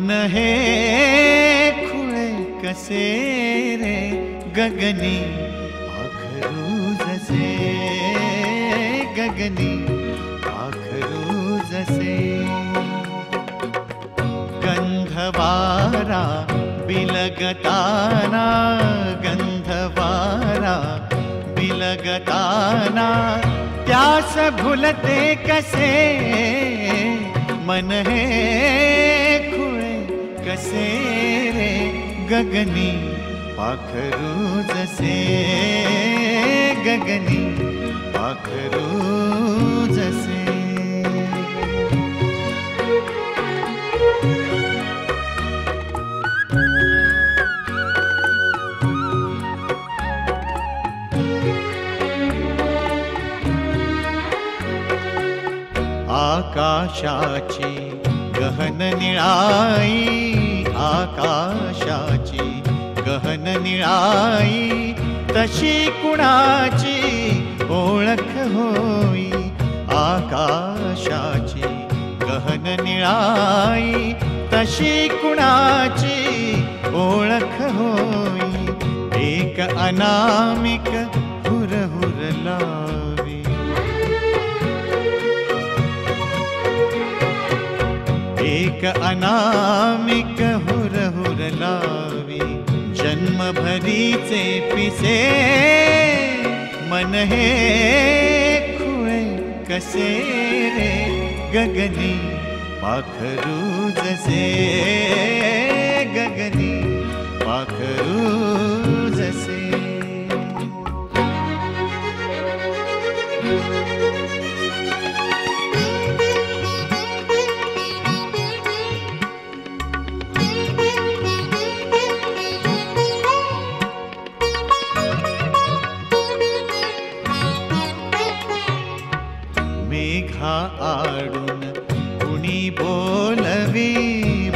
मन हे खुळे कसे रे गगनी पाखरू जसे गगनी पाखरू जसे गंधवारा बिलगताना गंधवारा बिलगताना त्यास भुलते कसे मन हे खुळे कसे रे गगनी पाखरू जसे गगनी पाखरू जसे आकाशाची गहन निळाई आकाशाची गहन निळाई तशी कुणाची ओळख होई आकाशाची गहन निळाई तशी कुणाची ओळख होई एक अनामिक हुरहुर लावी एक अनामिक हुरहुर लावी जन्मभरीचे पिसे मन हे खुळे कसे रे गगनी पाखरू जसे गगनी पाखरू जसे मेघा आडून कुणी बोलवी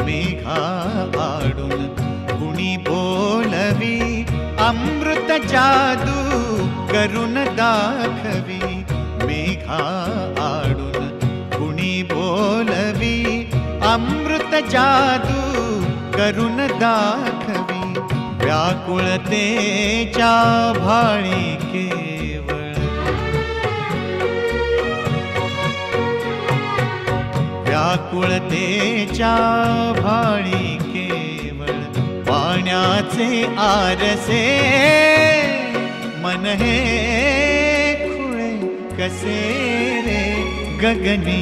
मेघा आडून कुणी बोलवी अमृत जादू करून दाखवी मेघा आडून कुणी बोलवी अमृत जादू करून दाखवी व्याकुळतेच्या भाळी केवळ व्याकुळतेच्या भाळी केवळ पाण्याचे आरसे मन हे खुळे कसे रे गगनी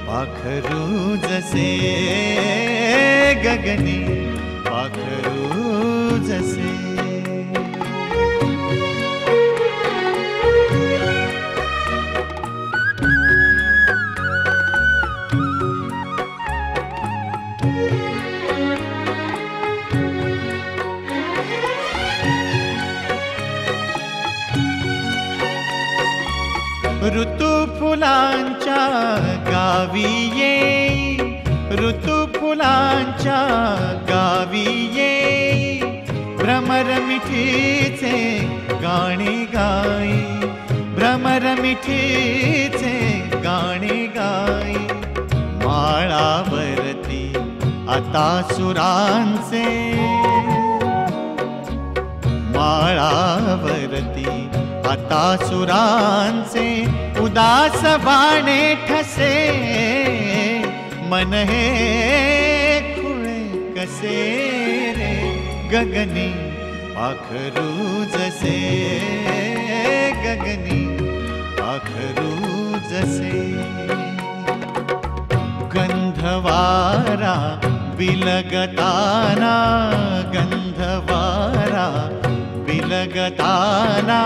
पाखरू जसे गगनी पाखरू जसे ऋतू फुलांच्या गावी येई ऋतू फुलांच्या गावी येई भ्रमर मिठीचे गाणे गाई भ्रमर मिठीचे गाणे गाई माळावरती आता सुरांचे माळावरती आता सुरांचे उदास बाणे ठसे मन हे खुळे कसे रे गगनी पाखरू जसे गगनी पाखरू जसे गंधवारा बिलगताना गंधवारा बिलगताना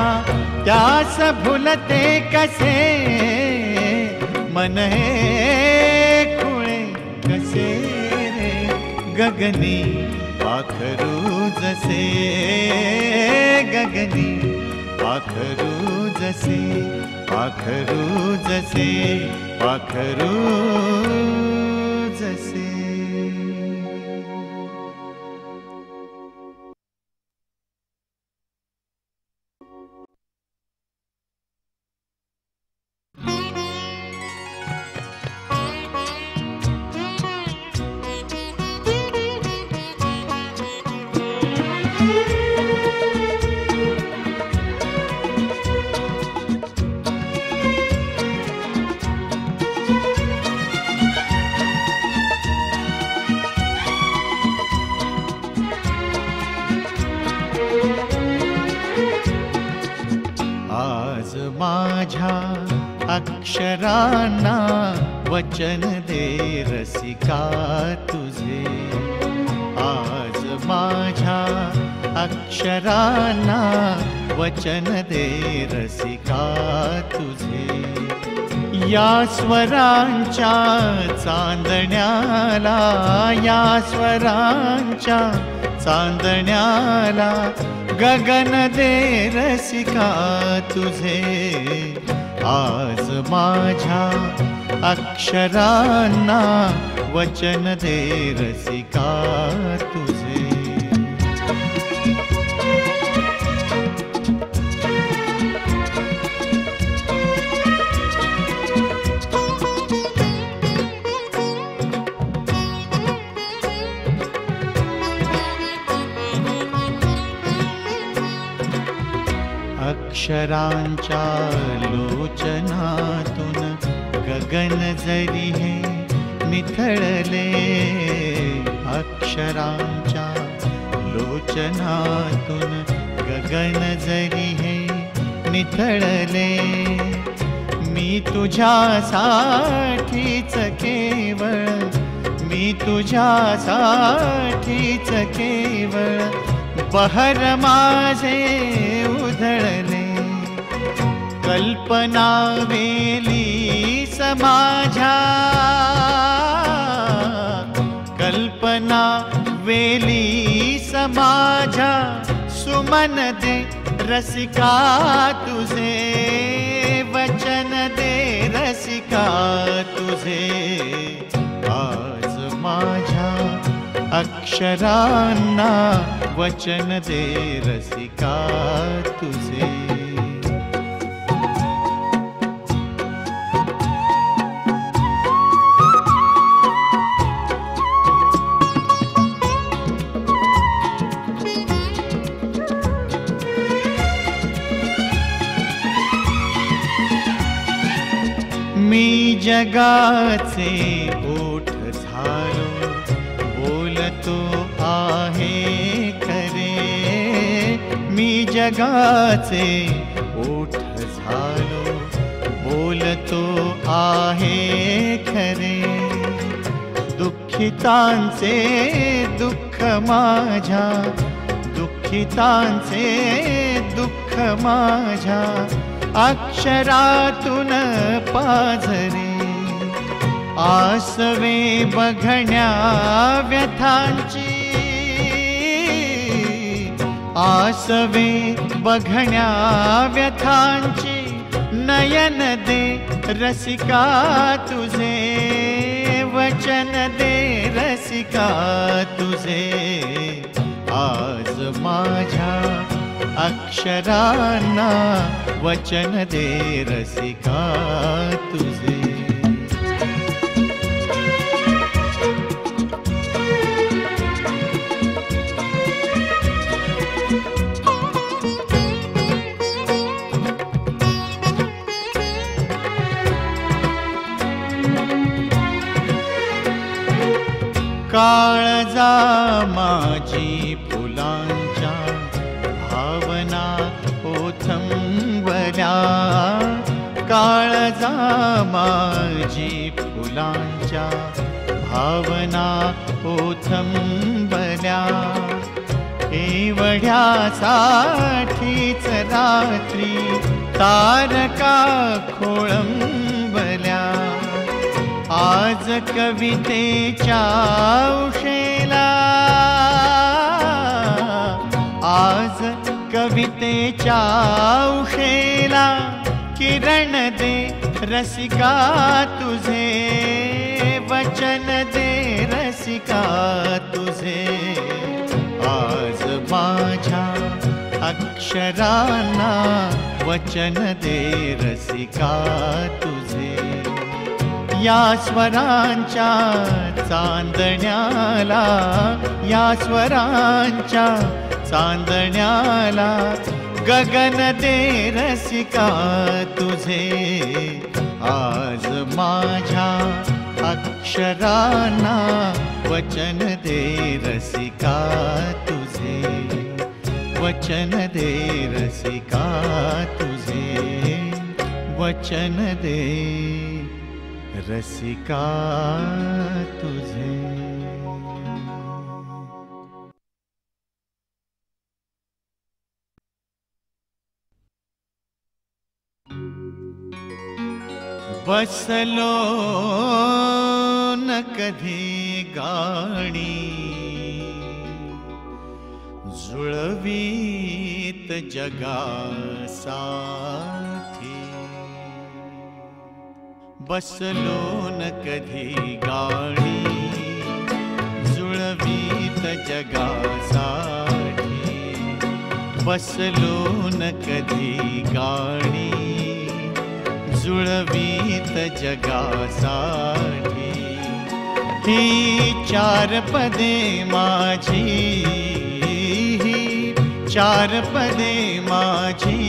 त्यास भुलते कसे मन हे खुळे कसे रे गगनी पाखरू जसे गगनी पाखरू जसे पाखरू जसे पाखरू जसे माझ्या अक्षरांना वचन दे रसिका तुझे. आज माझ्या अक्षरांना वचन दे रसिका तुझे. या स्वरांच्या चांदण्याला, या स्वरांच्या चांदण्याला गगन दे रसिका तुझे. आज माझ्या अक्षरांना वचन दे रसिका तुझे. अक्षरांच्या लोचनातून गगन जरी हे निथळले. अक्षरांच्या लोचनातून गगन जरी हे निथळले. मी तुझ्यासाठीच केवळ, मी तुझ्यासाठीच केवळ बहर माझे उधळले. कल्पना वेली समाझ्या, कल्पना वेली समाझ्या सुमन दे रसिका तुझे. वचन दे रसिका तुझे. आज माझ्या अक्षरांना वचन दे रसिका तुझे. मी जगाचे ओठ झालो, बोलतो आहे खरे. मी जगाचे ओठ झालो, बोलतो आहे खरे. दुःखितांचे दुःख माझ्या, दुःखितांचे दुःख माझ्या अक्षरातून पाझरे. आसवे बघण्या व्यथांची, आसवे बघण्या व्यथांची नयन दे रसिका तुझे. वचन दे रसिका तुझे. आज माझ्या अक्षरांना वचन दे रसिका तुझे. काळजा माझी फुलांच्या भावना ओथंबल्या. काळजा माझी फुलांच्या भावना ओथंबल्या. एवढ्यासाठीच रात्री तारका खोळंबल्या. आज कवितेच्या उशेला, आज कवितेच्या उशेला किरण दे रसिका तुझे. वचन दे रसिका तुझे. आज माझ्या अक्षरांना वचन दे रसिका तुझे. या स्वरांच्या चांदण्याला, या स्वरांच्या चांदण्याला गगन दे रसिका तुझे. आज माझ्या अक्षरांना वचन दे रसिका तुझे. वचन दे रसिका तुझे. वचन दे रसिका तुझे. बसलो न कधी गाणी जुळवीत जगासाठी. बसलो न कधी गाणी जुळवीत जगासाठी. बसलो न कधी गाणी जुळवीत जगासाठी. ही चार पदे माझी, ही चार पदे माझी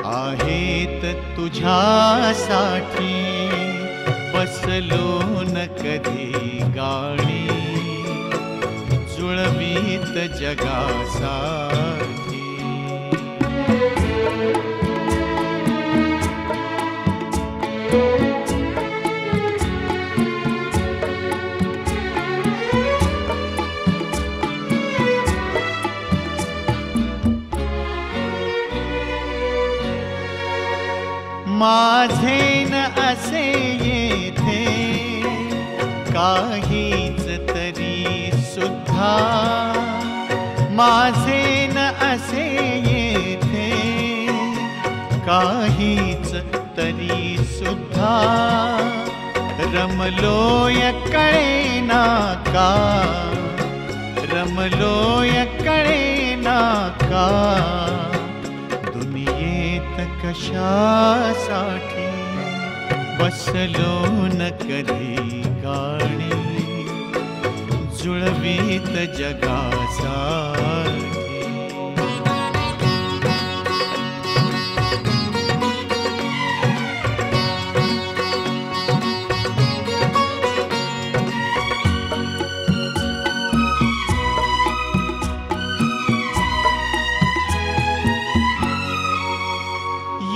आहेत तुझ्यासाठी. बसलो न कधी गाणी जुळवीत जगासाठी. माझे न असे येथे काहीच तरी सुद्धा. माझे न असे येथे काहीच तरी सुद्धा. रमलोय कळेना का, रमलोय कळेना का दुनियेत कशासाठी. बसलो न कधी गाणी जुळवीत जगासाठी.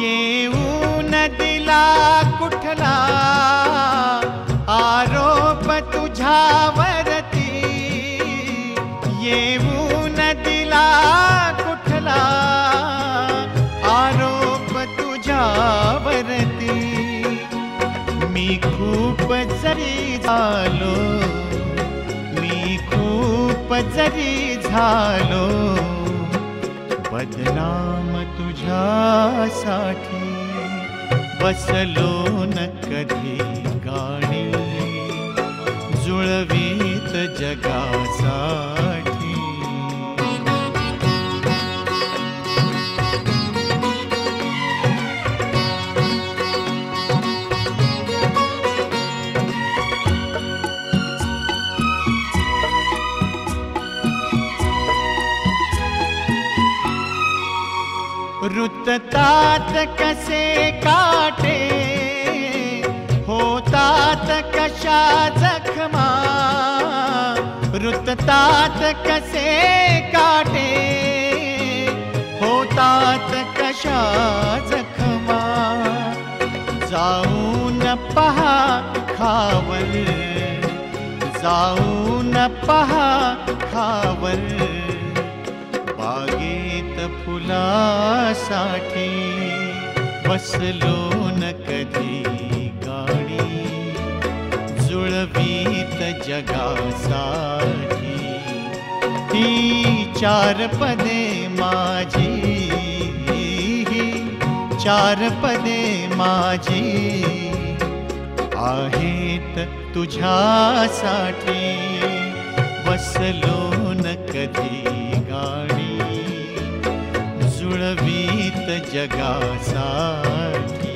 येऊन दिला कुठला आरोप तुझ्यावरती. येऊन दिला कुठला आरोप तुझ्यावरती. मी खूप जरी झालो, मी खूप जरी झालो बदनाम तुझ्यासाठी. बसलो न कधी गाणी जुळवीत जगासाठी. रुततात कसे काटे, होतात कशा जखमा. रुततात कसे काटे, होतात कशा जखमा. जाऊन पहा खावर, जाऊन पहा खावर बागेत फुलासाठी. बसलो न कधी गाणी जुळवीत जगासाठी. ही चार पदे माझी, ही चार पदे माझी आहेत तुझ्यासाठी. बसलो न कधी गाणी जुळवीत जगासाठी.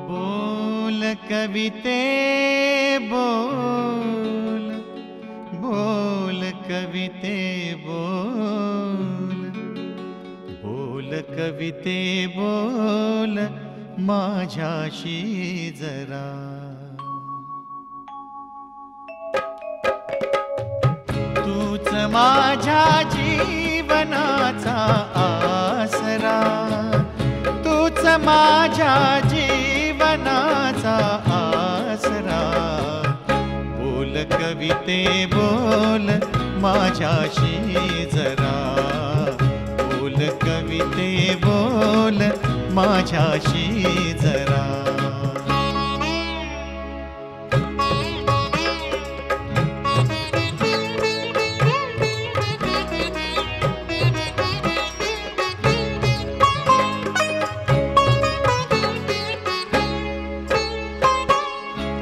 बोल कविते बोल, बोल कविते बोल, बोल कविते बोल माझ्याशी जरा. तूच माझ्या जीवनाचा आसरा, तूच माझ्या जीवनाचा आसरा. बोल कविते बोल माझ्याशी जरा, बोल कविते बोल माझ्याशी जरा.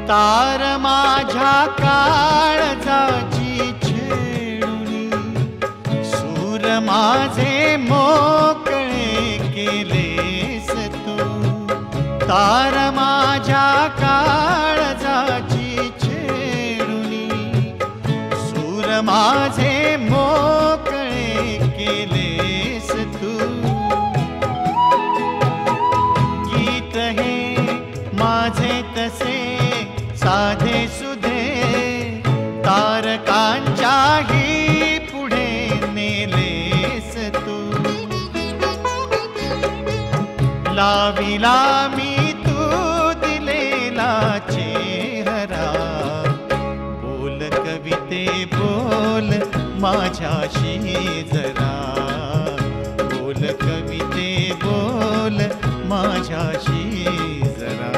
तार माझ्या काळजाची छेडुनी, सूर माझे मोकळे केलेस तू. तार माझ्या काळजाची छेडुनी, सूर माझे मोकळे केलेस तू. गीत हे माझे तसे साधे सुधे, तारकांच्याही पुढे नेलेस तू. लाविला मी तू दिलेला चेहरा, बोल कविते बोल माझ्याशी जरा, बोल कविते बोल माझ्याशी जरा.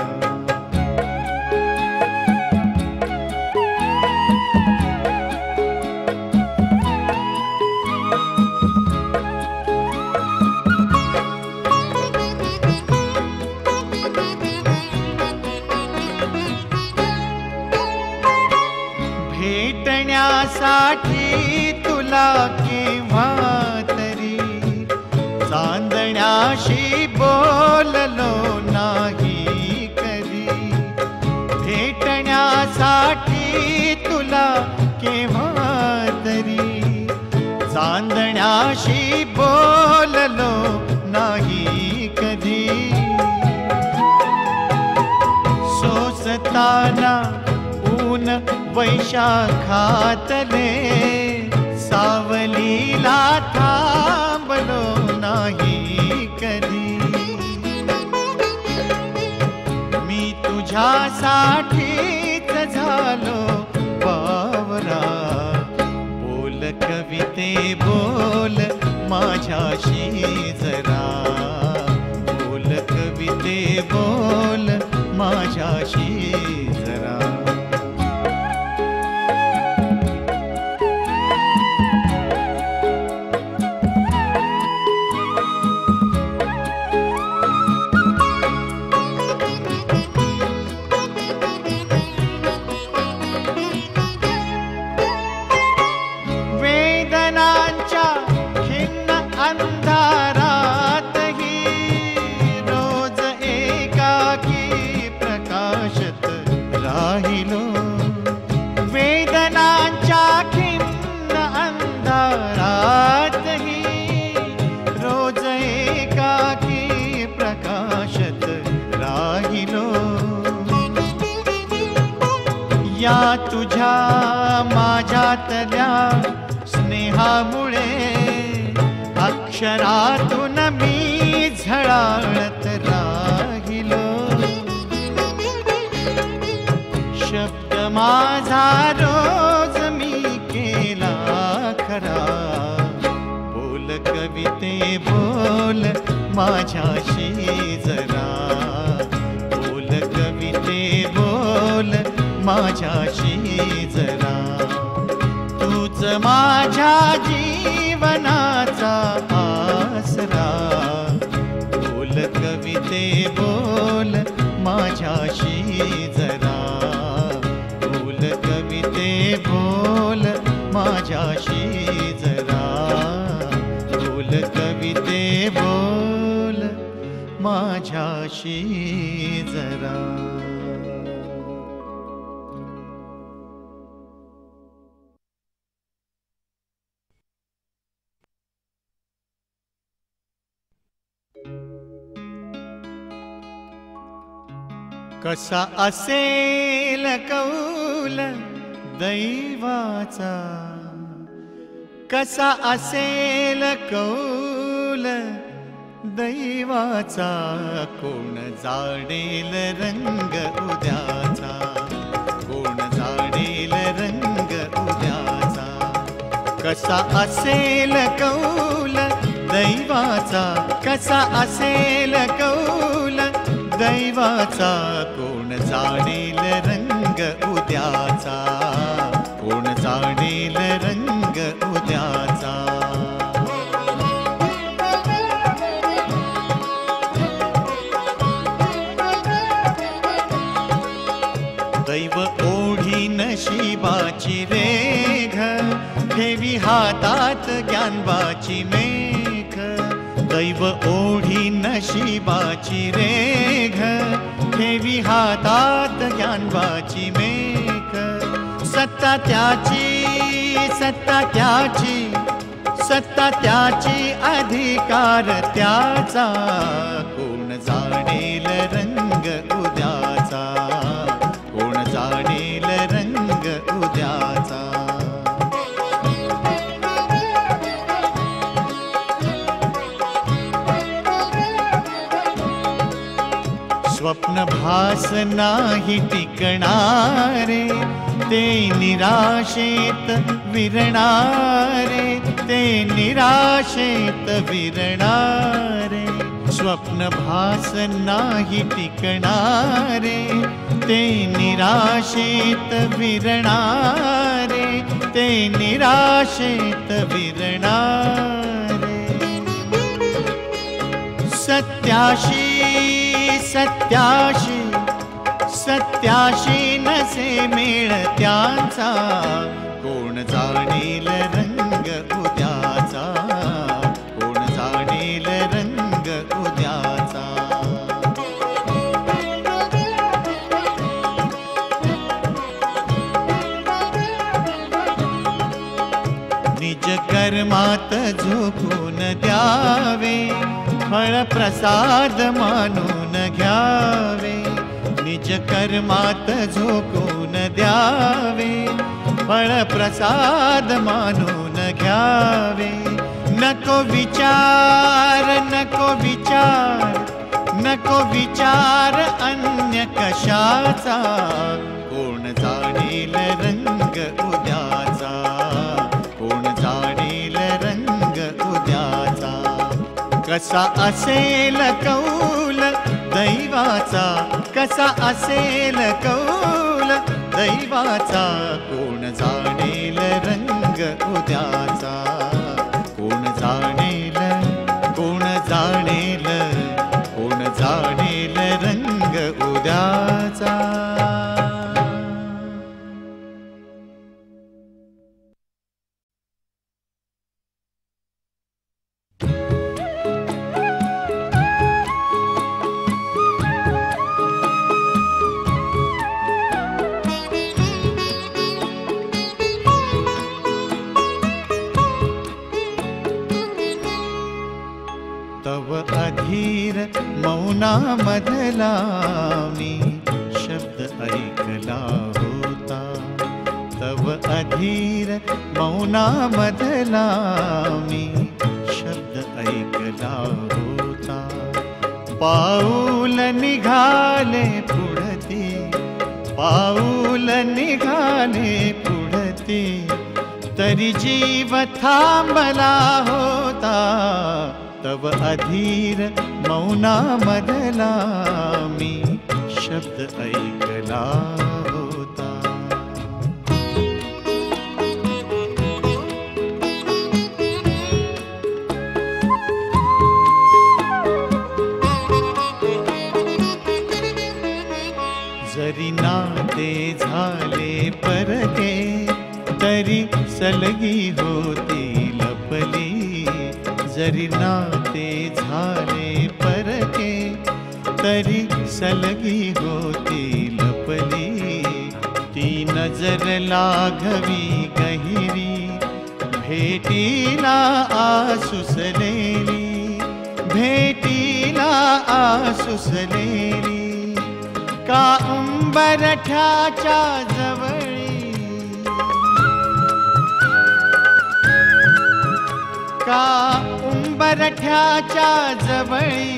भेटण्यासाठी तुला केव्हा तरी चांदण्याशी बोललो नाही कधी. भेटण्यासाठी तुला केव्हा तरी चांदण्याशी बोललो नाही कधी. सोसताना ऊन वैशाखातले, सावलीला थांबलो नाही कधी. मी तुझ्यासाठीच झालो बावरा, बोल कविते बोल माझ्याशी जरा, बोल कविते बोल माझ्याशी जरा. वेदनांच्या खिन्न अंधारातही रोज एकाकी प्रकाशत राहिलो. वेदनांच्या खिन्न अंधारातही रोज एकाकी प्रकाशत राहिलो. या तुझ्या माझ्यातल्या स्नेहामुळे अक्षरातून मी झळाळत राहिलो. शब्द माझा रोज मी केला खरा, बोल कविते बोल माझ्याशी जरा, बोल कविते बोल माझ्याशी जरा. तूच माझ्या जीवनाचा आसरा, बोल कविते बोल माझ्याशी जरा, बोल कविते बोल माझ्याशी जरा, बोल कविते बोल. पाशी जरा. कसा असेल कौल दैवाचा, कसा असेल कौल दैवाचा, कोण जाणेल रंग उद्याचा, कोण जाणेल रंग उद्याचा. कसा असेल कौल दैवाचा, कसा असेल कौल दैवाचा, कोण जाणेल रंग उद्याचा, कोण जाणेल रंग उद्याचा. दैव ओढी नशिबाची रेघ, ठेवी हातात ज्ञानवाची मेघ. दैव ओढी नशिबाची रेघ, ठेवी हातात ज्ञानवाची मेघ. सत्ता त्याची, सत्ता त्याची, सत्ता त्याची, अधिकार त्याचा, कोण जाणेल रंग उद्याचा, कोण जाणेल रंग उद्याचा. स्वप्न भास नाही टिकणारे, ते निराशेत विरणारे, ते निराशेत विरणारे. स्वप्न भास नाही टिकणारे, ते निराशेत विरणारे, ते निराशेत विरणारे. सत्याशी, सत्याशी, सत्याशी नसे मेळ त्यांचा, कोण जाणेल रंग उद्याचा, कोण जाणेल रंग उद्याचा. निज कर्मात झोकून द्यावे, फळ प्रसाद मानून घ्यावे. निज कर्मात झोकून द्यावे, फळ प्रसाद मानून घ्यावे. नको विचार, नको विचार, नको विचार अन्य कशाचा, कोण जाणेल रंग उद्याचा, कोण जाणेल रंग उद्याचा. कसा असेल कौल दैवाचा, कसा असेल कौल दैवाचा, कोण जाणेल रंग उद्याचा, कोण जाणेल, कोण जाणेल, कोण जाणेल रंग उद्याचा. तव अधीर मौनामधला मी शब्द ऐकला होता. तव अधीर मौनामधला मी शब्द ऐकला होता. पाऊल निघाले पुढती, पाऊल निघाले पुढती, तरी जीव थांबला होता. तव अधीर मौनामधला मी शब्द ऐकला होता. जरी नाते झाले परके, तरी सलगी होती लपली. जरी नाते झाले परके, तरी सलगी होती लपली, ती नजर लाघवी गहिरी, भेटीला आसुसलेली, भेटीला आसुसलेली, का उंबरठ्याच्या जवळी, का उंबरठ्याच्या जवळी,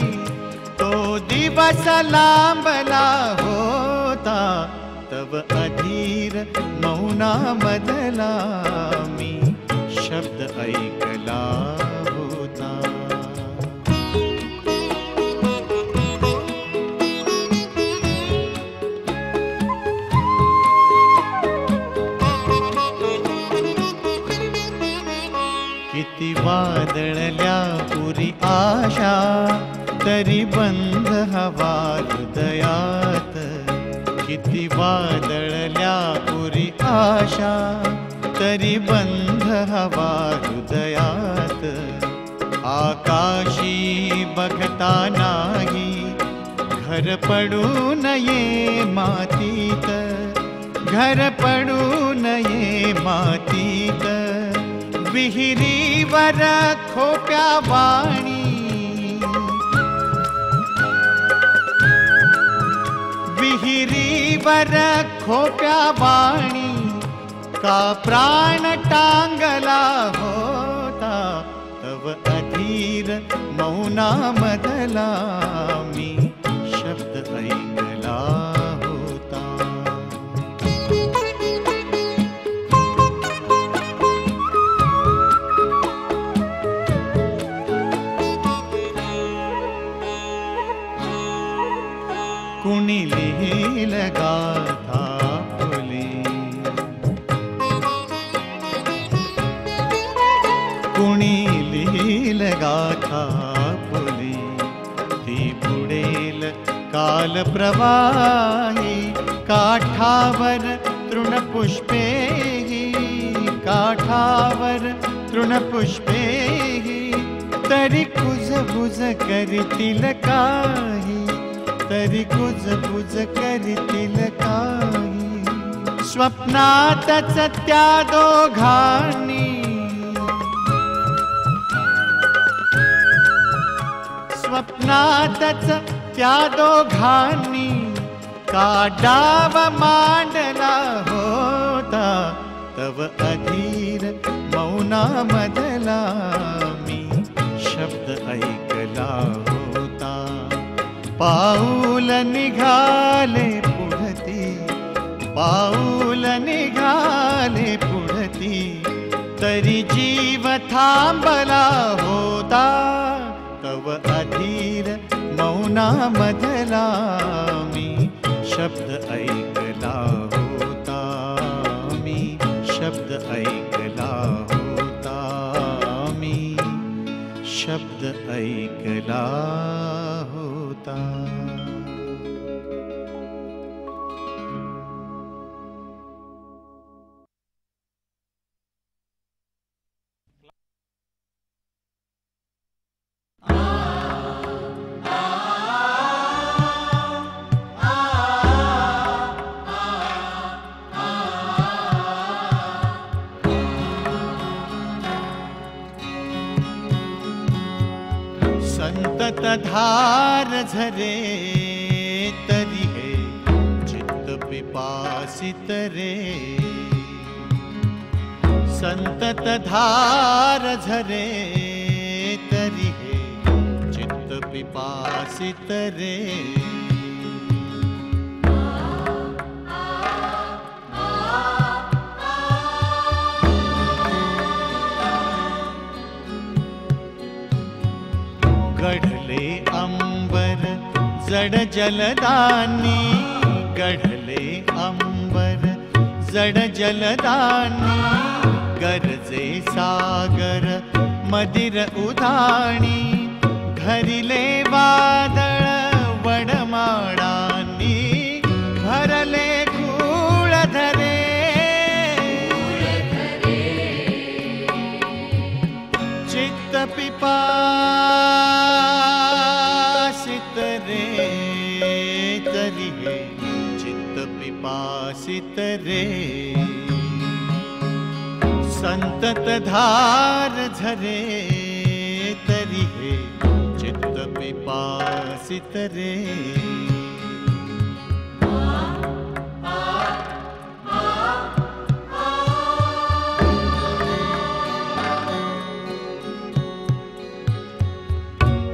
तो दिवस लांबला होता, तव अधीर मौनामधला मी शब्द ऐकला होता. किती वादळल्या पुरी आशा, तरी बंद हवा हृदयात, किती वादळल्या पुरी आशा, तरी बंद हवा हृदयात. आकाशी बघता नाही, घर पडू नये मातीत, घर पडू नये मातीत, विहिरीवर खोप्या वाणी, विहिरीवर खोप्या वाणी, का प्राण टांगला होता, तव अधीर मौनामधला मी शब्द ऐकला होता. कुणी लिहिल गाथा फुली, कुणी लिहिल गाथा फुली, ती बुडेल काल प्रवाही, काठावर तृणपुष्पेही, काठावर तृणपुष्पेही, तरी कुजबुज करतील काही, तरी कुजबुज करतील काही, स्वप्नातच त्या दोघांनी, स्वप्नातच त्या दोघांनी, का डाव मांडला होता, तव अधीर मौनामधला मी शब्द ऐकला होता. पाऊल निघाले पुढती, पाऊल निघाले पुढती, तरी जीव थांबला होता, तव अधीर मौनामधला मी शब्द ऐकला होता, मी शब्द ऐकला होता, मी शब्द ऐकला होता. संतत धार झरे, तरी हे चित्त पिपासित रे, संतत धार झरे, तरी हे चित्त पिपासित रे. गढले अंबर जड जलदानी, गढले अंबर जड जलदानी, गरजे सागर मदिर उधाणी, घरिले वादळ वडमाडांनी, भरले घूळ धरे, चित्त पिपासित रे. रे, संतत धार झरे तरी हे चित्त पिपासित रे।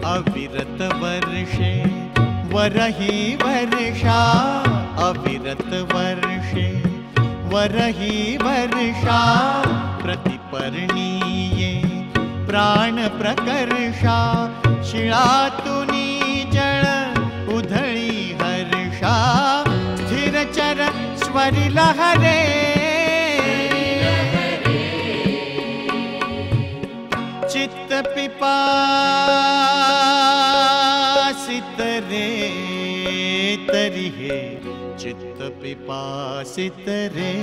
अविरत वर्षे वरहि वर्षा, अविरत वर्षे वरहि वर्षा, प्रतिपर्णीये प्राण प्रकर्षा, शिळातुनी जळ उधळी हर्षा, स्थिरचर स्वरि लहरे, चित्त पिपासित रे तरी हे चित्त पिपासित रे,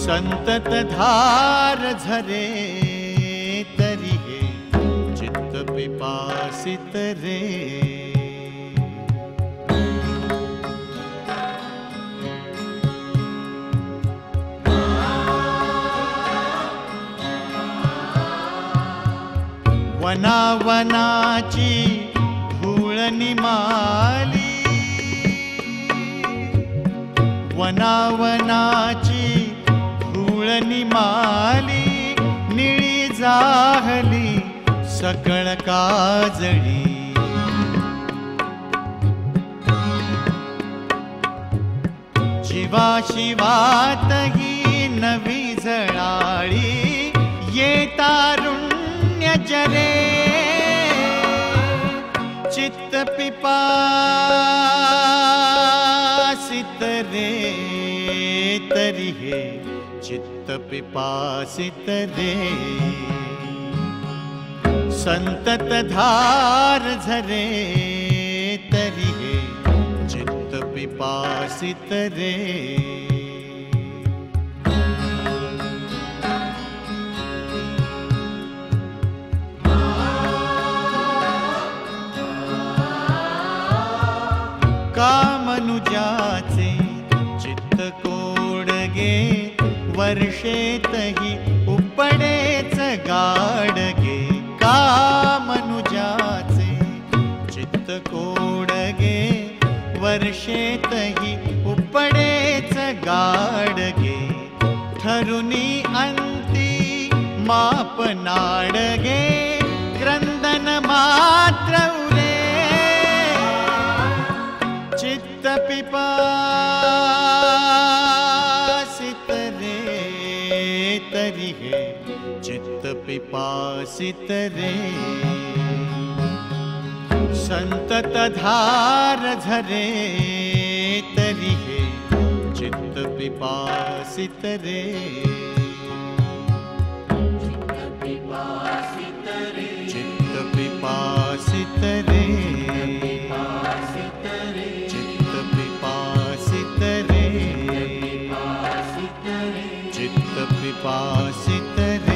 संतत धार झरे तरी हे चित्त पिपासित रे। वनावनाची धूळ निमाली, वनावनाची धूळ निमाली, निळी जाहली सकळ काजळी, जीवाशिवातही नवी जळाळी, ये तारुण्य जरे चित्त पिपासित रे तरी हे चित्त पिपासित रे, संतत धार झरे तरी हे चित्त पिपासित रे। कामनुजाचे चित्त कोडगे, वर्षेतही उपडेच गाडगे, कामनुजाचे चित्त कोडगे, वर्षेतही उपडेच गाडगे, ठरुनी अंती माप नाडगे, क्रंदन मात्र उरे, चित्त पिपासित रे तरी हे चित्त पिपासित रे, संतत धार झरे तरी हे चित्त पिपासित रे। चित्त पिपासित रे, चित्त पिपासित रे, चित्त पिपासित रे, चित्त पिपासित रे,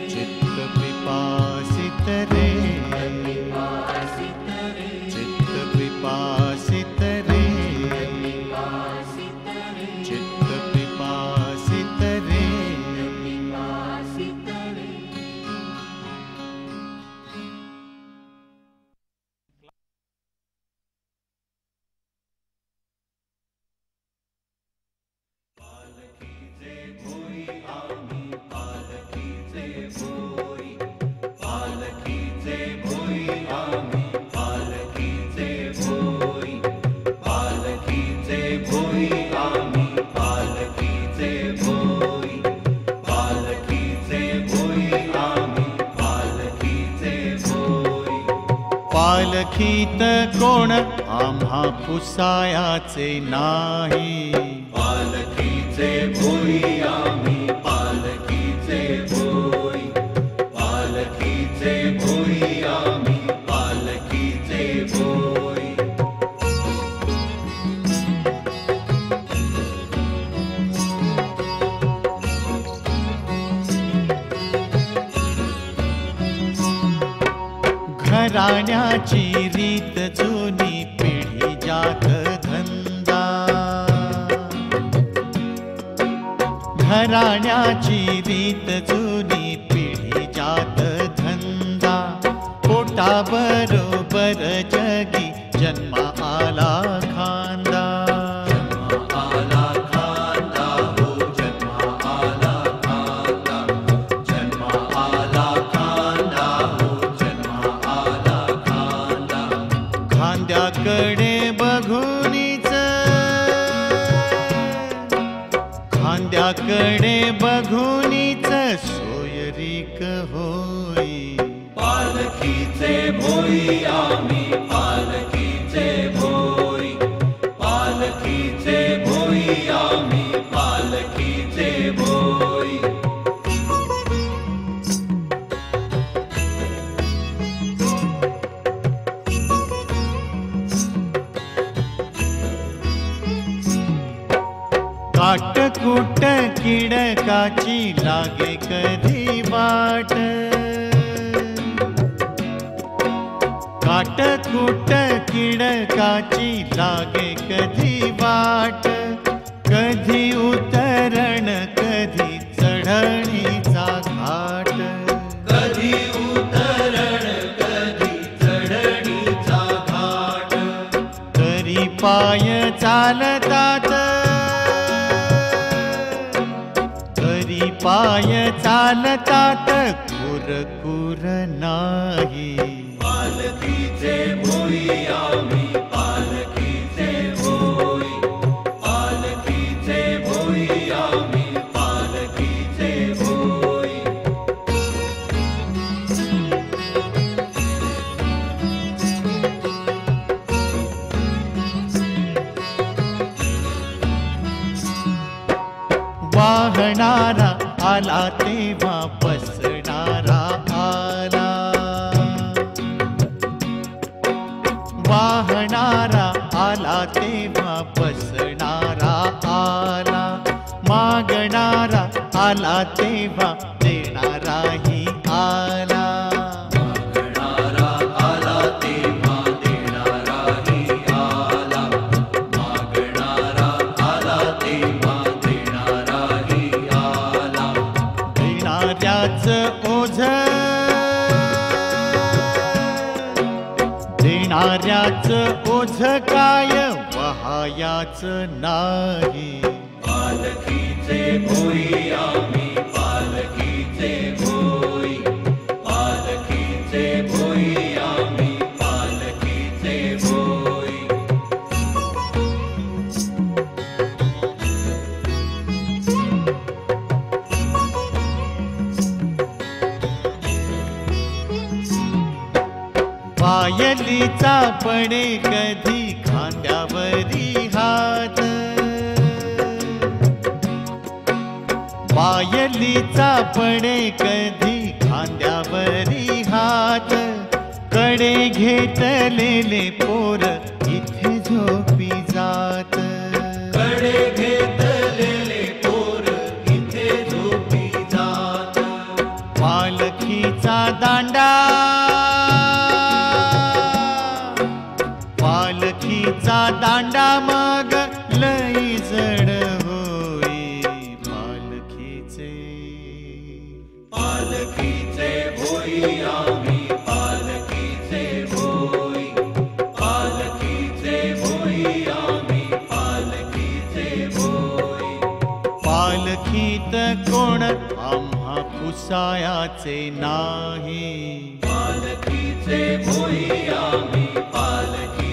चित्त पिपासित रे, चित्त पिपासित रे, चित्त पिपासित रे। पालखीत कोण आम्हा पुसायाचे नाही, पालखीचे भोई आम्ही, पालखीचे भोई, पालखीचे भोई आम्ही, पालखीचे भोई। घराण्याची रीत जुनी, पिढी घराण्यात धंदा घराण्याची रीत जुनी पिढीच्यात धंदा पोटा बरोबर जगी जन्मा आला खांदा खांद्याकडे बघूनीच खांद्याकडे बघूनीच सोयरीक होई पालखीचे भोई आम्ही पालखीचे भोई पालखीचे भोई आम्ही पालखीचे भोई काटकुट किडकाची लागे कधी वाट काटकुट किडकाची लागे कधी वाट कधी उतरण कधी चढणीचा घाट कधी उतरण कधी चढणीचा घाट तरी पाय चालतात पाय चालतात कुरकुर नाही पालखीचे भोई आम्ही पालखीचे भोई पालखीचे भोई आम्ही पालखीचे भोई वाहणारा आला तेव्हा बसणारा आला वाहणारा आला तेव्हा बसणारा आला मागणारा आला तेव्हा देणाराही आला मागणारा आला तेव्हा देणाराही आला मागणारा आला तेव्हा देणाऱ्याच ओझ देणाऱ्याच ओझ काय वहायाच नाही पालखीचे भोई आम्ही पालखीचे भोई पालखीचे भोई आम्ही पालखीचे भोई पायलीचा पडे कधी खांद्यावरी हात पायलीचा पडे कधी खांद्यावरी हात कडे घेतलेले पोर इथे झोपी जात कडे घेतलेले पोर इथे झोपी जात पालखीचा दांडा पालखीचा दांडा मग लई जड होई पालखीचे पालखीचे भोई आम्ही पालखीचे भोई पालखीचे भोई आम्ही पालखीचे भोई पालखीत कोण आम्हा पुसायाचे नाही पालखीचे भोई आम्ही पालखी